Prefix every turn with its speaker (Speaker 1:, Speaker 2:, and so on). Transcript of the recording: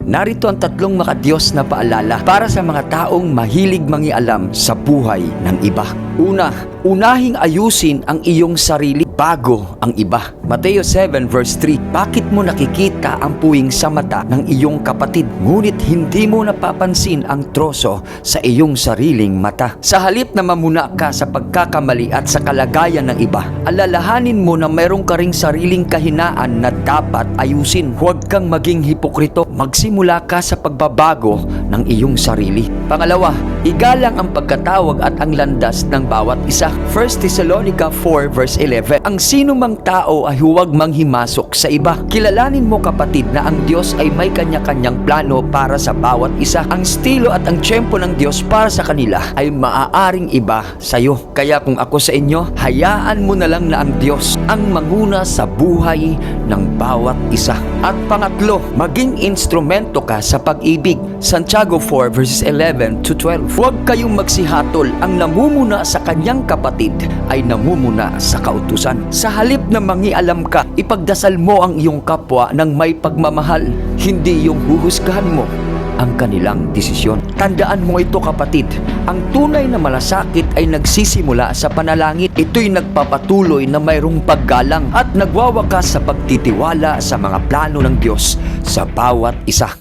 Speaker 1: narito ang tatlong makadiyos na paalala para sa mga taong mahilig mangialam sa buhay ng iba. Una, unahing ayusin ang iyong sarili bago ang iba. Mateo 7 verse 3, bakit mo nakikita ang puwing sa mata ng iyong kapatid, ngunit hindi mo napapansin ang troso sa iyong sariling mata? Sa halip na mamuna ka sa pagkakamali at sa kalagayan ng iba, alalahanin mo na mayroong ka ring sariling kahinaan na dapat ayusin. Huwag kang maging hipokrito. Magsimula ka sa pagbabago ng iyong sarili. Pangalawa, igalang ang pagkatawag at ang landas ng bawat isa. 1 Thessalonica 4 verse 11, ang sino mang tao ay huwag manghimasok sa iba. Kilalanin mo kapatid na ang Diyos ay may kanya-kanyang plano para sa bawat isa. Ang estilo at ang tiyempo ng Diyos para sa kanila ay maaaring iba sa iyo. Kaya kung ako sa inyo, hayaan mo na lang na ang Diyos ang manguna sa buhay ng bawat isa. At pangatlo, maging instrumento ka sa pag-ibig. Santiago 4 verses 11 to 12, huwag kayong magsihatol. Ang namumuna sa kanyang kapatid ay namumuna sa kautusan. Sa halip na mangialam ka, ipagdasal mo ang iyong kapwa ng may pagmamahal, hindi yung huhusgahan mo ang kanilang desisyon. Tandaan mo ito kapatid, ang tunay na malasakit ay nagsisimula sa panalangin. Ito'y nagpapatuloy na mayroong paggalang at nagwawakas sa pagtitiwala sa mga plano ng Diyos sa bawat isa.